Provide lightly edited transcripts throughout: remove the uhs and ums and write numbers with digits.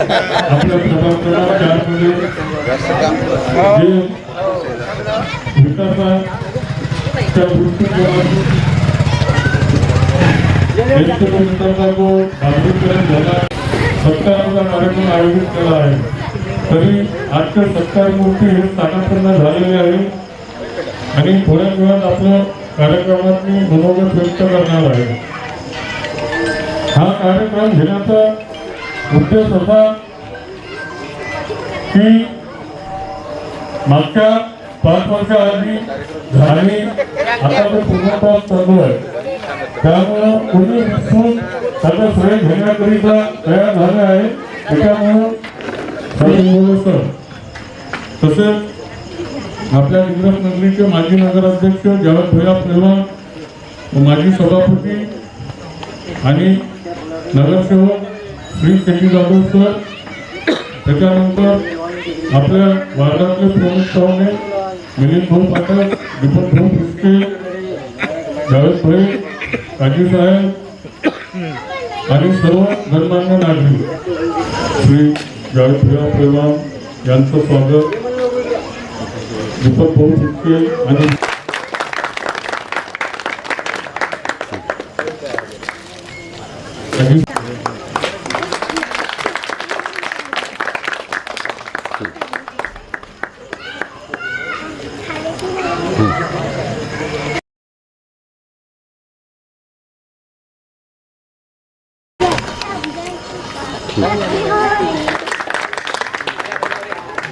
आपल्या प्रभाग क्रमांक 4 मध्ये जे विकासाच्या दृष्टिकोनातून झाला सत्काराचा कार्यक्रम आयोजित केला आहे। तरी आजच्या सत्कार मूर्ती हे स्थानापन्न झालेले आहे आणि थोड्या वेळात आपल्या कार्यक्रमात मी मनोगत व्यक्त करणार आहे। हा कार्यक्रम घेण्याचा उद्देश असा की मागच्या 5 वर्षाआधी झाली आता ते पूर्णत्वास चालू आहे, त्यामुळं कोणी विसरून त्याचा श्रेय घेण्याकरिता तयार झाले आहे। त्याच्यामुळं तसेच आपल्या इंग्रज नगरीचे माजी नगराध्यक्ष जवाहर भैया पहलवान, माजी सभापती आणि नगरसेवक श्री के जाधव सर, त्याच्यानंतर आपल्या वार्डातले प्रमुख पाहुणे मिलिंद भाऊ पाठक, दीपक भाऊ फुसके, जावेद भाई, काजी साहेब आणि सर्व गणमान्य नागरिक, श्री जावेद भैया पहलवान यांचं स्वागत। दीपक भाऊ फुसके आणि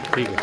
ठीक है।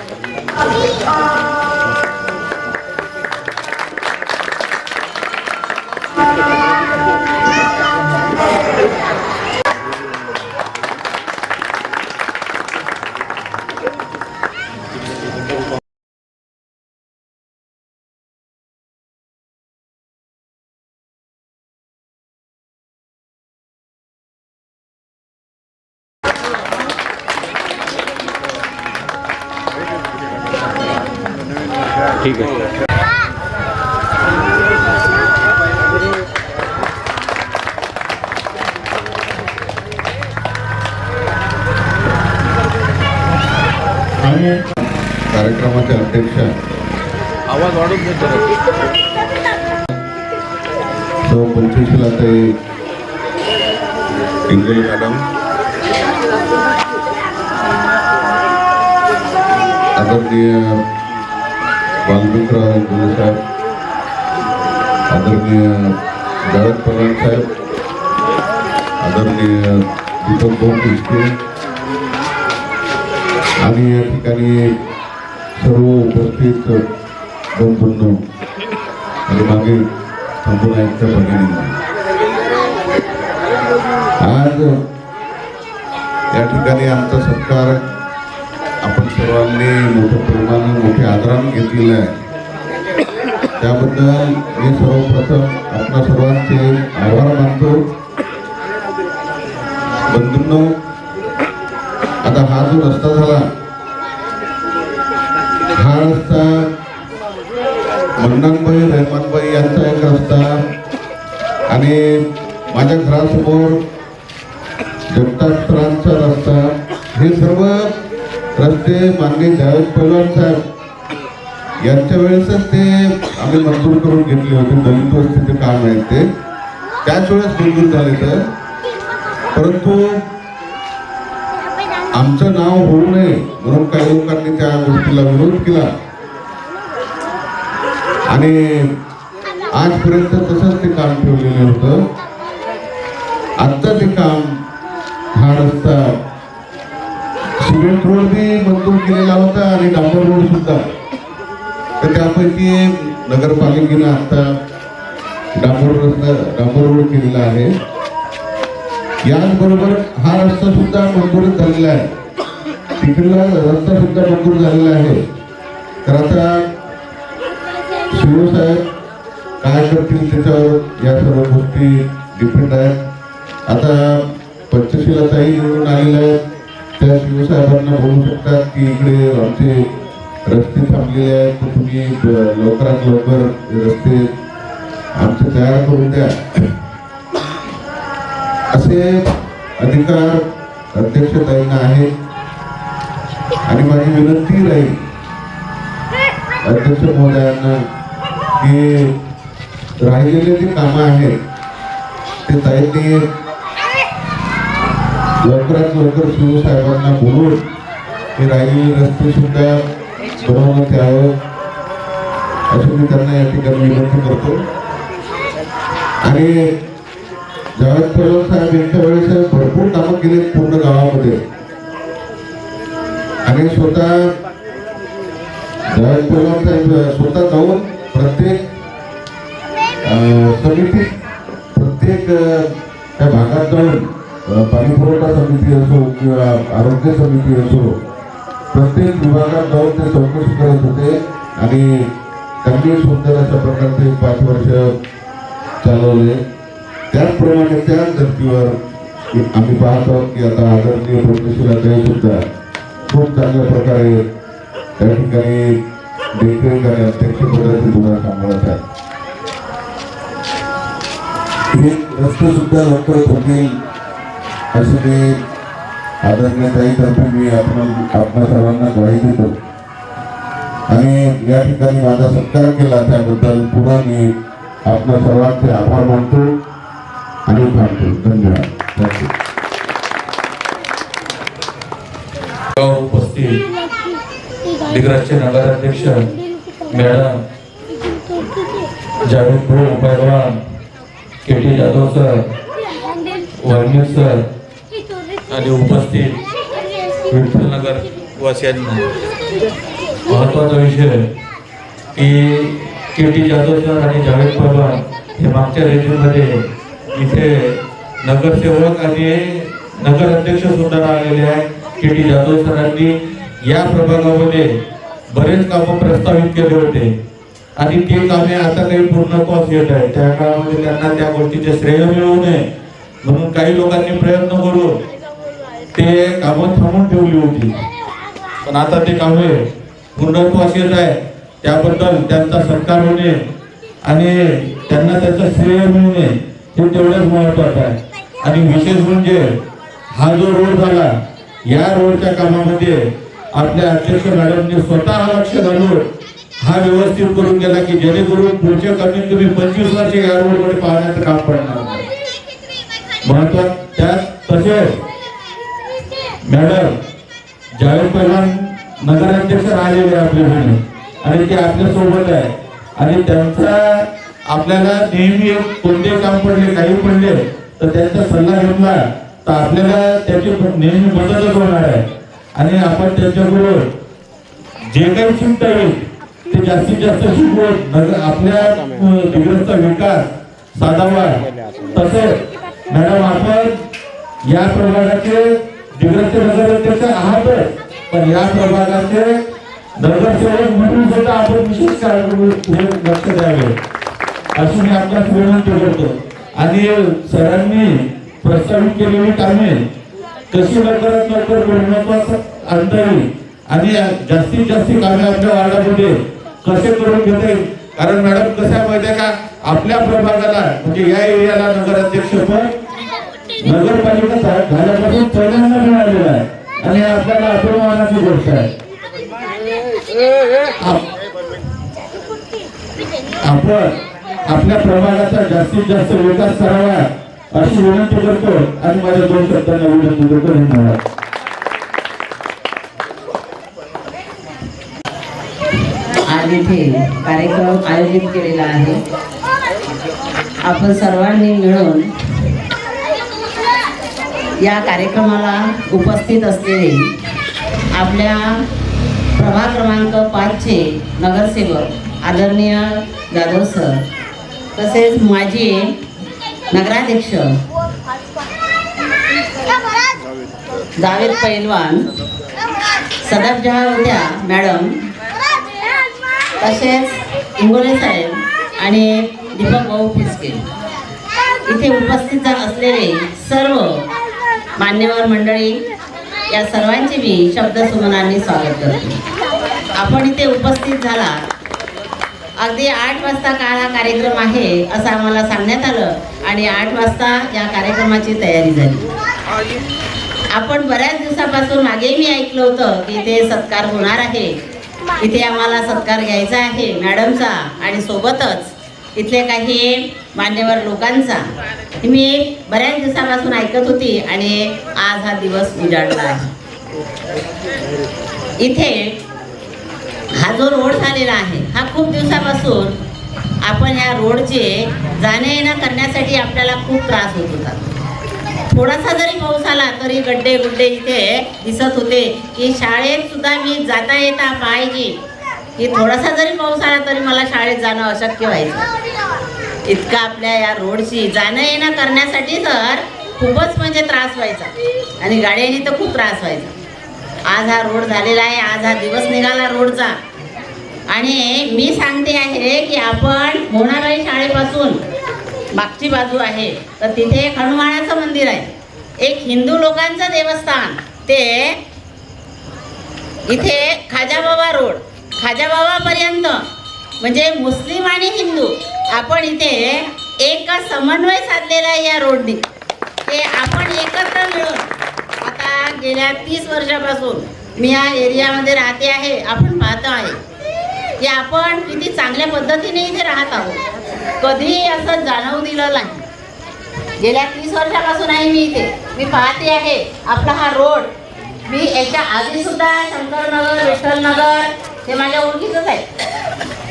ठीक है। कार्यक्रमाचे अध्यक्ष आवाज वाढून सौ पंचशीलाताई इंगळे मॅडम, आदरणीय वाल्मिकराव इंगळे साहेब, आदरणीय जावेद पवार साहेब, आदरणीय दीपक भाऊ फुसके आणि या ठिकाणी सर्व उपस्थित बंधूंनो आणि मागे थांबून ऐकत्या भगिनींनो, आज या ठिकाणी आमचा सत्कार आपण सर्वांनी मोठ्या प्रेमाने मोठ्या आदराने घेतलेला आहे। त्याबद्दल मी सर्वप्रथम आपल्या सर्वांचे आभार मानतो। बंधूंनो, आता हा जो रस्ता झाला, हा रस्ता मन्नानबाई रहमानबाई यांचा एक रस्ता आणि माझ्या घरासमोर जगताप सरांचा रस्ता, हे सर्व रस्ते माननीय जावेद पहलवान साहेब यांच्या वेळेसच ते आम्ही मंजूर करून घेतले होते। दलित वस्तीचे काम आहे ते त्याच वेळेस मंजूर झाले, तर परंतु आमचं नाव होऊ नये म्हणून काही लोकांनी त्या गोष्टीला विरोध केला आणि आजपर्यंत तसंच ते काम ठेवलेलं होतं। आता ते काम, हा रस्ता सिमेंट रोड बी मंजूर केलेला होता आणि डांबर रोड सुद्धा, तर त्यापैकी नगरपालिकेनं आता डांबर रोड केलेला आहे। याचबरोबर हा रस्ता सुद्धा मंजूर झालेला आहे, तिकडला रस्ता सुद्धा मंजूर झालेला आहे। तर आता शिवसाहेब काय करतील त्याच्यावर या सर्व गोष्टी डिपेंड आहेत। आता पंचशीलाताई निवडून आलेल्या आहेत, त्या शिवसाहेबांना बोलू शकतात की इकडे आमचे रस्ते थांबलेले आहेत, तर तुम्ही लवकरात लवकर रस्ते आमचे तयार करून द्या, असे अधिकार अध्यक्षताईंना आहे आणि माझी विनंती राहील अध्यक्ष महोदयांना की राहिलेले जे कामं आहेत ते ताईंनी लवकरात लवकर शिव साहेबांना बोलून हे राहिलेले रस्ते सुद्धा बनवण्यात यावं असं मी त्यांना या ठिकाणी विनंती करतो. आणि जावेद पहलवान साहेब यांच्या वेळेस भरपूर कामं केली पूर्ण गावामध्ये आणि स्वतः जावेद पहलवान साहेब स्वतः जाऊन प्रत्येक समिती प्रत्येक त्या भागात जाऊन पाणी पुरवठा समिती असो किंवा आरोग्य समिती असो प्रत्येक विभागात जाऊन ते चौकशी करत होते आणि त्यांनी सुंदर अशा प्रकारचे 5 वर्ष चालवले. त्याचप्रमाणे त्याच धर्तीवर आम्ही पाहतो की आता आदरणीय प्रोफेसर सुद्धा खूप चांगल्या प्रकारे त्या ठिकाणी देखरेख आणि अध्यक्षपदाची धुरा सांभाळत आहेत. हे रस्ते सुद्धा लवकरच होतील असे ते आदरणीय ताईतर्फे मी आपणा सर्वांना ग्वाही देतो आणि या ठिकाणी माझा सत्कार केला त्याबद्दल पुन्हा मी आपल्या सर्वांचे आभार मानतो आणि थांबतो. धन्यवाद. उपस्थित दिग्रजचे नगराध्यक्ष मॅडम जावेद भाऊ पहलवान, KT जाधव सर, वर्णिक सर आणि उपस्थित विठ्ठलनगर वासियांना महत्वाचा विषय की KT जाधव सर आणि जावेद पहलवान हे मागच्या रेजिममध्ये इथे नगरसेवक आणि नगर अध्यक्ष सुद्धा आलेले आहेत. KT जाधव सरांनी या प्रभागामध्ये बरेच कामं प्रस्तावित केले होते आणि ते कामे आता काही पूर्णत्वास येत आहे. त्या काळामध्ये त्यांना त्या गोष्टीचे श्रेय मिळू नये म्हणून काही लोकांनी प्रयत्न करून ते कामं थांबवून ठेवली होती, पण आता ते कामे पूर्णत्वास येत आहे. त्याबद्दल त्यांचा सत्कार होणे आणि त्यांना त्याचं श्रेय मिळणे हे तेवढंच महत्वाचं आहे. आणि विशेष म्हणजे हा जो रोड झाला या रोडच्या कामामध्ये आपल्या अध्यक्ष मॅडमने स्वतः लक्ष घालून हा व्यवस्थित करून गेला की जेणेकरून पुढच्या कमीत कमी 25 वर्ष या रोडकडे पाहण्याचं काम पडणार नाही. महत्वाचं तसेच मॅडम जावेद पहलवान नगराध्यक्ष राहिलेले आपल्याकडे आणि ते आपल्या सोबत आहे आणि त्यांचा आपल्याला नेहमी कोणते काम पडले काही पडले तर त्यांचा सल्ला घेतला तर आपल्याला त्याची नेहमी मदतच होणार आहे आणि आपण त्यांच्याकडून जे काही शिकता येईल ते जास्तीत जास्त शिकवून आपल्या दिग्रजचा विकास साधावा. तसेच मॅडम आपण या प्रभागाचे दिग्रजचे नगराध्यक्ष आहातच, पण या प्रभागाचे नगरसेवक म्हणून सुद्धा आपण विशेष लक्ष द्यावे अशी मी आपल्यास विनंती करतो. आणि सरांनी प्रस्तावित केलेली कामे कशी लवकरात लवकर पूर्णत्वास आणता येईल आणि जास्तीत जास्त कामे आपल्या वार्डामध्ये कसे करून घेता येईल. कारण मॅडम कसं आहे माहिती आहे का, आपल्या प्रभागाला म्हणजे या एरियाला नगराध्यक्ष पण नगरपालिका झाल्यापासून पहिल्यांदा मिळालेला आहे आणि आपल्याला अभिमानाची गोष्ट आहे. आपण आपल्या प्रभागाचा जास्तीत जास्त विकास करावा अशी विनंती करतो आणि माझ्या 2 शब्दांना विनंती करतो. धन्यवाद. आज इथे कार्यक्रम आयोजित केलेला आहे. आपण सर्वांनी मिळून या कार्यक्रमाला उपस्थित असलेले आपल्या प्रभाग क्रमांक 5चे नगरसेवक आदरणीय जाधव सर, तसेच माजी नगराध्यक्ष जावेद पहलवान, सदफ जहा होत्या मॅडम, तसेच इंगोले साहेब आणि दीपक भाऊ फिसके, इथे उपस्थित असलेले सर्व मान्यवर मंडळी, या सर्वांचे मी शब्दसुमनांनी स्वागत करते. आपण इथे उपस्थित झाला. अगदी 8 वाजता हा कार्यक्रम आहे असं आम्हाला सांगण्यात आलं आणि 8 वाजता या कार्यक्रमाची तयारी झाली. आपण बऱ्याच दिवसापासून मागे मी ऐकलं होतं की इथे सत्कार होणार आहे, इथे आम्हाला सत्कार घ्यायचा आहे मॅडमचा आणि सोबतच इथले काही मान्यवर लोकांचा. मी बऱ्याच दिवसापासून ऐकत होती आणि आज हा दिवस उजाडला आहे. इथे हा जो रोड झालेला आहे हा खूप दिवसापासून आपण या रोडचे जाणे येणं करण्यासाठी आपल्याला खूप त्रास होत होता. थोडासा जरी पाऊस आला तरी गड्डे गुड्डे इथे दिसत होते की शाळेत सुद्धा मी जाता येता पाहायची की थोडासा जरी पाऊस आला तरी मला शाळेत जाणं अशक्य व्हायचं. इतका आपल्या या रोडची जाणं येणं करण्यासाठी तर खूपच म्हणजे त्रास व्हायचा आणि गाड्यांनी तर खूप त्रास व्हायचा. आज हा रोड झालेला आहे, आज हा दिवस निघाला रोडचा. आणि मी सांगते आहे की आपण मोनाबाई शाळेपासून मागची बाजू आहे तर तिथे एक हनुमानाचं मंदिर आहे, एक हिंदू लोकांचं देवस्थान, ते इथे खाजाबाबा रोड खाजाबाबापर्यंत म्हणजे मुस्लिम आणि हिंदू आपण इथे एक समन्वय साधलेला आहे या रोडनी. ते आपण एकत्र मिळून आता गेल्या 30 वर्षापासून मी या एरियामध्ये राहते आहे. आपण पाहतो आहे की आपण किती चांगल्या पद्धतीने इथे राहत आहोत. कधी असं जाणवू दिलं नाही. गेल्या 30 वर्षापासून आहे मी इथे. मी पाहते आहे आपला हा रोड. मी याच्या आधी सुद्धा शंकरनगर विठ्ठलनगर हे माझ्या ओळखीचंच आहे.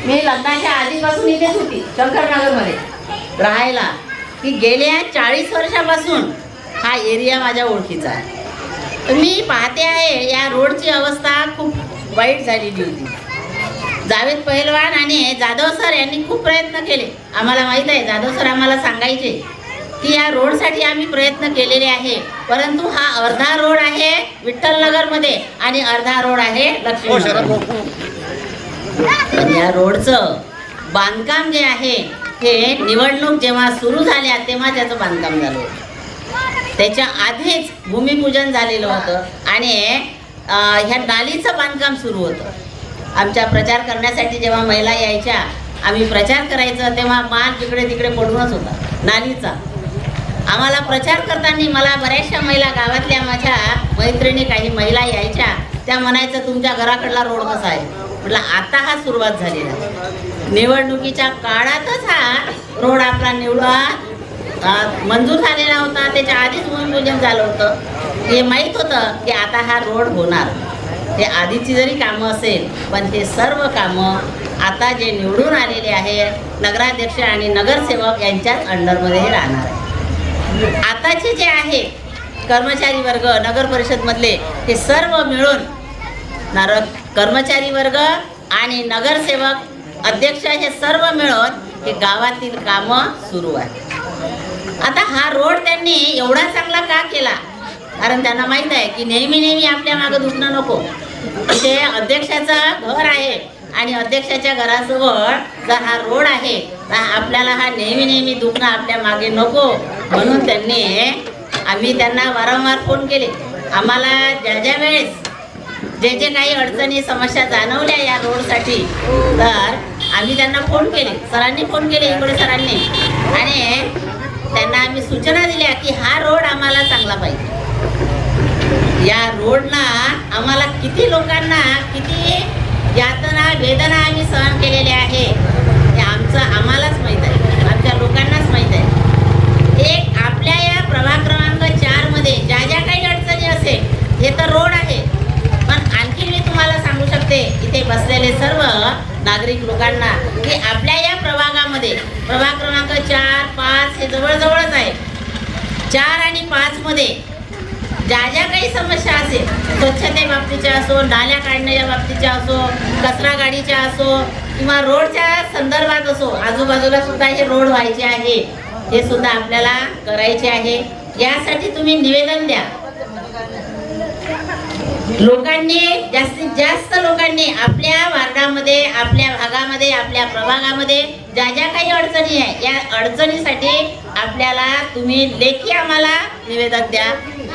मी लग्नाच्या आधीपासून इथेच होती शंकरनगरमध्ये राहायला. की गेल्या 40 वर्षापासून हा एरिया माझ्या ओळखीचा आहे. मी पाहते आहे या रोडची अवस्था खूप वाईट झालेली होती. जावेद पहिलवान आणि जाधव सर यांनी खूप प्रयत्न केले. आम्हाला माहीत आहे जाधव सर आम्हाला सांगायचे की या रोडसाठी आम्ही प्रयत्न केलेले आहे, परंतु हा अर्धा रोड आहे विठ्ठलनगरमध्ये आणि अर्धा रोड आहे लक्ष्मीनगर. या रोडचं बांधकाम जे आहे हे निवडणूक जेव्हा सुरू झाल्या तेव्हा त्याचं बांधकाम झालं होतं. त्याच्या आधीच भूमिपूजन झालेलं होतं आणि ह्या नालीचं बांधकाम सुरू होतं. आमच्या प्रचार करण्यासाठी जेव्हा महिला यायच्या आम्ही प्रचार करायचं तेव्हा माल जिकडे तिकडे पडूनच होता नालीचा. आम्हाला प्रचार करताना मला बऱ्याचशा महिला गावातल्या माझ्या मैत्रिणी काही महिला यायच्या, त्या म्हणायचं तुमच्या घराकडला रोड कसा आहे. म्हटलं आता हा सुरुवात झालेला आहे. निवडणुकीच्या काळातच हा रोड आपला मंजूर झालेला होता. त्याच्या आधीच भूमिपूजन झालं होतं. हे माहीत होतं की आता हा रोड होणार. हे आधीची जरी कामं असेल पण हे सर्व कामं आता जे निवडून आलेले आहे नगराध्यक्ष आणि नगरसेवक यांच्याच अंडरमध्ये हे राहणार आहे. आताचे जे आहे कर्मचारी वर्ग नगर परिषदमधले हे सर्व मिळून कर्मचारी वर्ग आणि नगरसेवक अध्यक्ष हे सर्व मिळून हे गावातील कामं सुरू आहे. आता हा रोड त्यांनी एवढा चांगला का केला, कारण त्यांना माहीत आहे की नेहमी नेहमी आपल्या मागं दुखणं नको. इथे अध्यक्षाचं घर आहे आणि अध्यक्षाच्या घराजवळ जर हा रोड आहे तर आपल्याला हा नेहमी नेहमी दुखणं आपल्या मागे नको. म्हणून आम्ही त्यांना वारंवार फोन केले. आम्हाला ज्या वेळेस जे काही अडचणी समस्या जाणवल्या या रोडसाठी तर आम्ही त्यांना फोन केले. सरांनी फोन केले इकडे सरांनी आणि त्यांना आम्ही सूचना दिल्या की हा रोड आम्हाला चांगला पाहिजे. या रोडला आम्हाला किती लोकांना किती यातना वेदना आम्ही सहन केलेले आहे हे आम्हालाच माहीत आहे, आमच्या लोकांनाच माहीत आहे. एक आपल्या या प्रभाग क्रमांक 4 मध्ये ज्या ज्या काही अडचणी असेल हे तर रोड आहे, पण आणखी मी तुम्हाला सांगू शकते इथे बसलेले सर्व नागरिक लोकांना की आपल्या या प्रभागामध्ये प्रभाग क्रमांक 4, 5 हे जवळजवळच आहे. 4 आणि 5 मध्ये ज्या ज्या काही समस्या असेल स्वच्छतेबाबतीच्या असो, नाल्या काढण्याच्या बाबतीच्या असो, कचरा गाडीच्या असो किंवा रोडच्या संदर्भात असो, आजूबाजूला सुद्धा हे रोड व्हायचे आहे, हे सुद्धा आपल्याला करायचे आहे. यासाठी तुम्ही निवेदन द्या. लोकांनी जास्तीत जास्त लोकांनी आपल्या वार्डामध्ये आपल्या भागामध्ये आपल्या प्रभागामध्ये ज्या ज्या काही अडचणी आहे या अडचणीसाठी आपल्याला तुम्ही लेखी आम्हाला निवेदन द्या,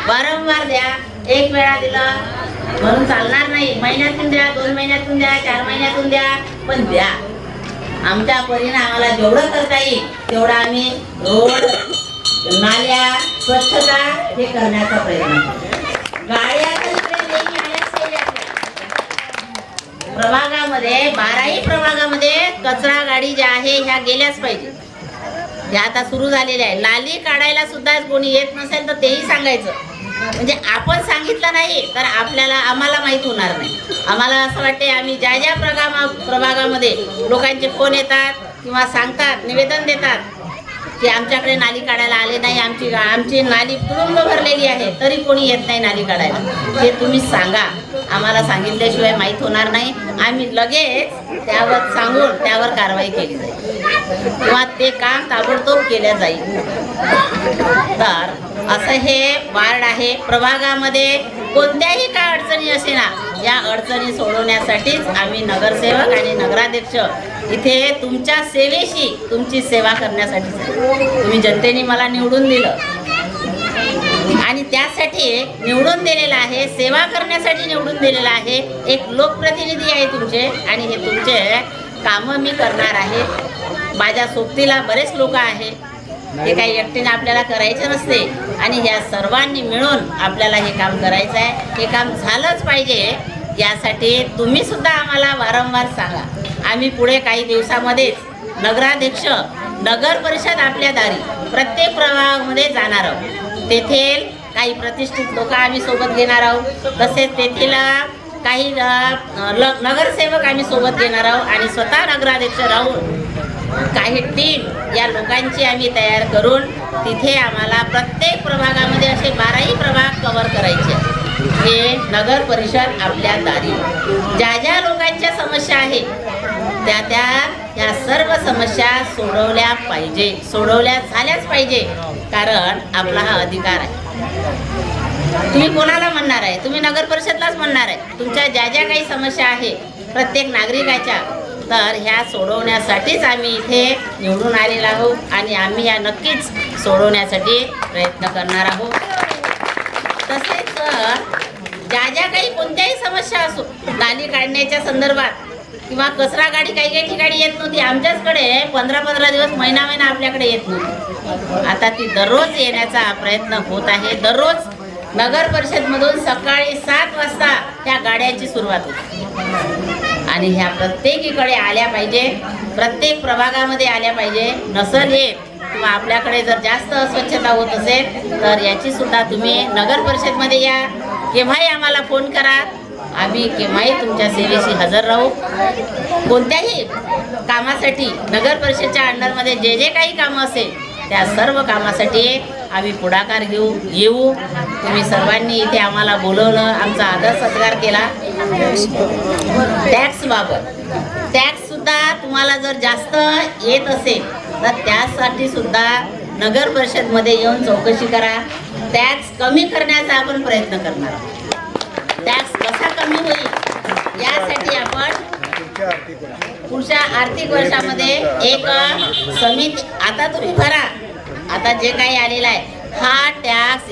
वारंवार द्या. एक वेळा दिलं म्हणून चालणार नाही. महिन्यातून द्या, 2 महिन्यातून द्या, 4 महिन्यातून द्या, पण द्या. आमच्या परीने आम्हाला जेवढं करता येईल तेवढं आम्ही रोड नाल्या स्वच्छता हे करण्याचा प्रयत्न करू. गाड्या तर इकडे नेहमी आहेच केल्या. प्रभागामध्ये 12ही प्रभागामध्ये कचरा गाडी ज्या आहे ह्या गेल्याच पाहिजे. ह्या आता सुरू झालेल्या आहे. नाली काढायला सुद्धा कोणी येत नसेल तर तेही सांगायचं. म्हणजे आपण सांगितलं नाही तर आम्हाला माहीत होणार नाही. आम्हाला असं वाटते आम्ही ज्या ज्या प्रभागामध्ये लोकांचे फोन येतात किंवा सांगतात, निवेदन देतात की आमच्याकडे नाली काढायला आले नाही, आमची नाली तुडुंब भरलेली आहे, तरी कोणी येत नाही नाली काढायला. हे तुम्ही सांगा. आम्हाला सांगितल्याशिवाय माहीत होणार नाही. आम्ही लगेच त्यावर सांगून त्यावर कारवाई केली जाईल किंवा ते काम ताबडतोब केल्या जाईल. तर असं हे वार्ड आहे. प्रभागामध्ये कोणत्याही काय अडचणी असे ना, या अडचणी सोडवण्यासाठीच आम्ही नगरसेवक आणि नगराध्यक्ष इथे तुमच्या सेवेशी, तुमची सेवा करण्यासाठी. तुम्ही जनतेने मला निवडून दिलं आणि त्यासाठी निवडून दिलेलं आहे, सेवा करण्यासाठी निवडून दिलेलं आहे. एक लोकप्रतिनिधी आहे तुमचे आणि हे तुमचे कामं मी करणार आहे. माझ्या सोबतीला बरेच लोक आहे. हे काही एकटीने आपल्याला करायचं नसते आणि ह्या सर्वांनी मिळून आपल्याला हे काम करायचं आहे. हे काम झालंच पाहिजे. यासाठी तुम्ही सुद्धा आम्हाला वारंवार सांगा. आम्ही पुढे काही दिवसामध्येच नगराध्यक्ष, नगर परिषद आपल्या दारी प्रत्येक प्रभागामध्ये जाणार आहोत. तेथील काही प्रतिष्ठित लोक आम्ही सोबत घेणार आहोत. तसेच तेथील काही नगरसेवक आम्ही सोबत घेणार आहोत आणि स्वतः नगराध्यक्ष राहून काही टीम या लोकांची आम्ही तयार करून तिथे आम्हाला प्रत्येक प्रभागामध्ये असे 12ही प्रभाग कव्हर करायचे. हे नगर परिषद आपल्या दारी ज्या ज्या लोकांच्या समस्या आहे त्या ह्या सर्व समस्या सोडवल्या पाहिजे, सोडवल्या झाल्याच पाहिजे. कारण आपला हा अधिकार आहे. तुम्ही कोणाला म्हणणार आहे? तुम्ही नगर परिषदलाच म्हणणार आहे. तुमच्या ज्या ज्या काही समस्या आहे प्रत्येक नागरिकाच्या, तर ह्या सोडवण्यासाठीच आम्ही इथे निवडून आलेलो आहोत आणि आम्ही या नक्कीच सोडवण्यासाठी प्रयत्न करणार आहोत. तसेच ज्या ज्या काही कोणत्याही समस्या असो, नाली काढण्याच्या संदर्भात किंवा कचरा गाडी काही काही ठिकाणी येत नव्हती. आमच्याचकडे 15-15 दिवस, महिना आपल्याकडे येत नव्हती. आता ती दररोज येण्याचा प्रयत्न होत आहे. दररोज नगर परिषदमधून सकाळी 7 वाजता त्या गाड्यांची सुरुवात होते आणि ह्या प्रत्येकीकडे आल्या पाहिजे, प्रत्येक प्रभागामध्ये आल्या पाहिजे. नसल येत किंवा आपल्याकडे जर जास्त अस्वच्छता होत असेल तर याची सुद्धा तुम्ही नगर परिषदमध्ये या. केव्हाही आम्हाला फोन करा. आम्ही केव्हाही तुमच्या सेवेशी हजर राहू. कोणत्याही कामासाठी नगर परिषदेच्या अंडरमध्ये जे जे काही कामं असेल त्या सर्व कामासाठी आम्ही पुढाकार येऊ. तुम्ही सर्वांनी इथे आम्हाला बोलवलं, आमचा आदर सत्कार केला. टॅक्ससुद्धा तुम्हाला जर जास्त येत असेल तर त्यासाठी सुद्धा नगर परिषदमध्ये येऊन चौकशी करा. टॅक्स कमी करण्याचा आपण प्रयत्न करणार आहोत. टॅक्स कसा कमी होईल यासाठी आपण पुढच्या आर्थिक वर्षामध्ये एक समिती, आता तुम्ही भरा, आता जे काही आलेला आहे हा टॅक्स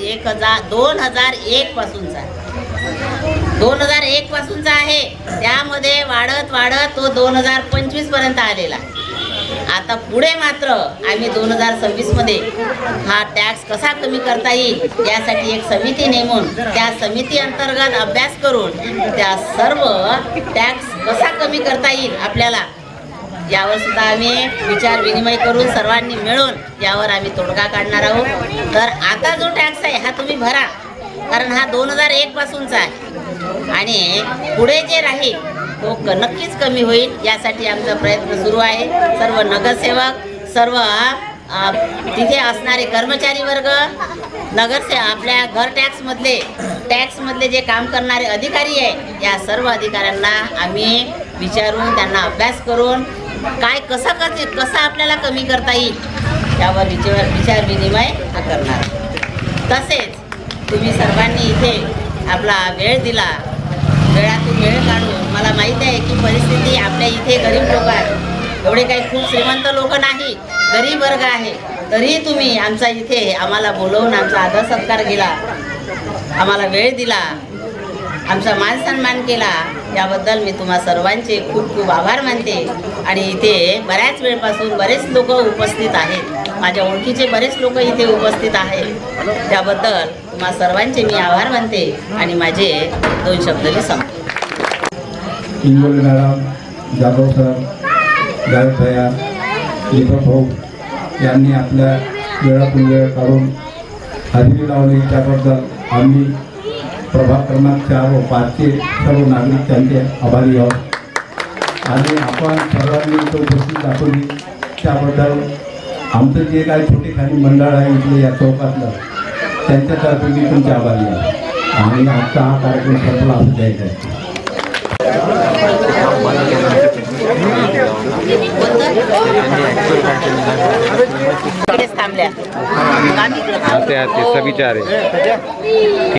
2001 पासूनचा 2001 पासूनचा आहे. त्यामध्ये वाढत वाढत तो 2025 पर्यंत आलेला. आता पुढे मात्र आम्ही 2026 मध्ये हा टॅक्स कसा कमी करता येईल यासाठी एक समिती नेमून त्या समिती अंतर्गत अभ्यास करून त्या सर्व टॅक्स कसा कमी करता येईल आपल्याला यावर सुद्धा आम्ही विचार विनिमय करून सर्वांनी मिळून यावर आम्ही तोडगा काढणार आहोत. तर आता जो टॅक्स आहे हा तुम्ही भरा, कारण हा 2001 पासूनचा आहे आणि पुढे जे राहील तो नक्कीच कमी होईल. यासाठी आमचा प्रयत्न सुरू आहे. सर्व नगरसेवक, सर्व तिथे असणारे कर्मचारी वर्ग, आपल्या घर टॅक्समधले जे काम करणारे अधिकारी आहे या सर्व अधिकाऱ्यांना आम्ही विचारून त्यांना अभ्यास करून कसा आपल्याला कमी करता येईल यावर विचार विनिमय करणार. तसेच तुम्ही सर्वांनी इथे आपला वेळ दिला, वेळातून वेळ काढून. मला माहीत आहे की परिस्थिती आपल्या इथे गरीब लोक आहेत, एवढे काही खूप श्रीमंत लोक नाही, गरीब वर्ग आहे. तरी तुम्ही आमचा इथे आम्हाला बोलवून आमचा आदर सत्कार केला, आम्हाला वेळ दिला, आमचा मान सन्मान केला. याबद्दल मी तुम्हा सर्वांचे खूप खूप आभार मानते. आणि इथे बऱ्याच वेळपासून बरेच लोक उपस्थित आहेत, माझ्या ओळखीचे बरेच लोक इथे उपस्थित आहेत. त्याबद्दल तुम्हा सर्वांचे मी आभार मानते आणि माझे 2 शब्द मी संपते. इंगोले मॅडम, जाधव सर, जावेद भैया, दीपक भाऊ यांनी आपल्या वेळातून वेळ काढून हजेरी लावली त्याबद्दल आम्ही प्रभाग क्रमांक 4 व 5चे सर्व नागरिक त्यांचे आभारी आहोत. आणि आपण सर्वांनी इथं उपस्थित दाखवली त्याबद्दल आमचं जे काही छोटेखानी मंडळ आहे इथलं या चौकातलं त्यांच्यातर्फे मी तुमचे आभारी आहे. आणि आजचा हा कार्यक्रम सफल असू द्यायचा आहे. थांबल्या आते आते सभी चाह रहे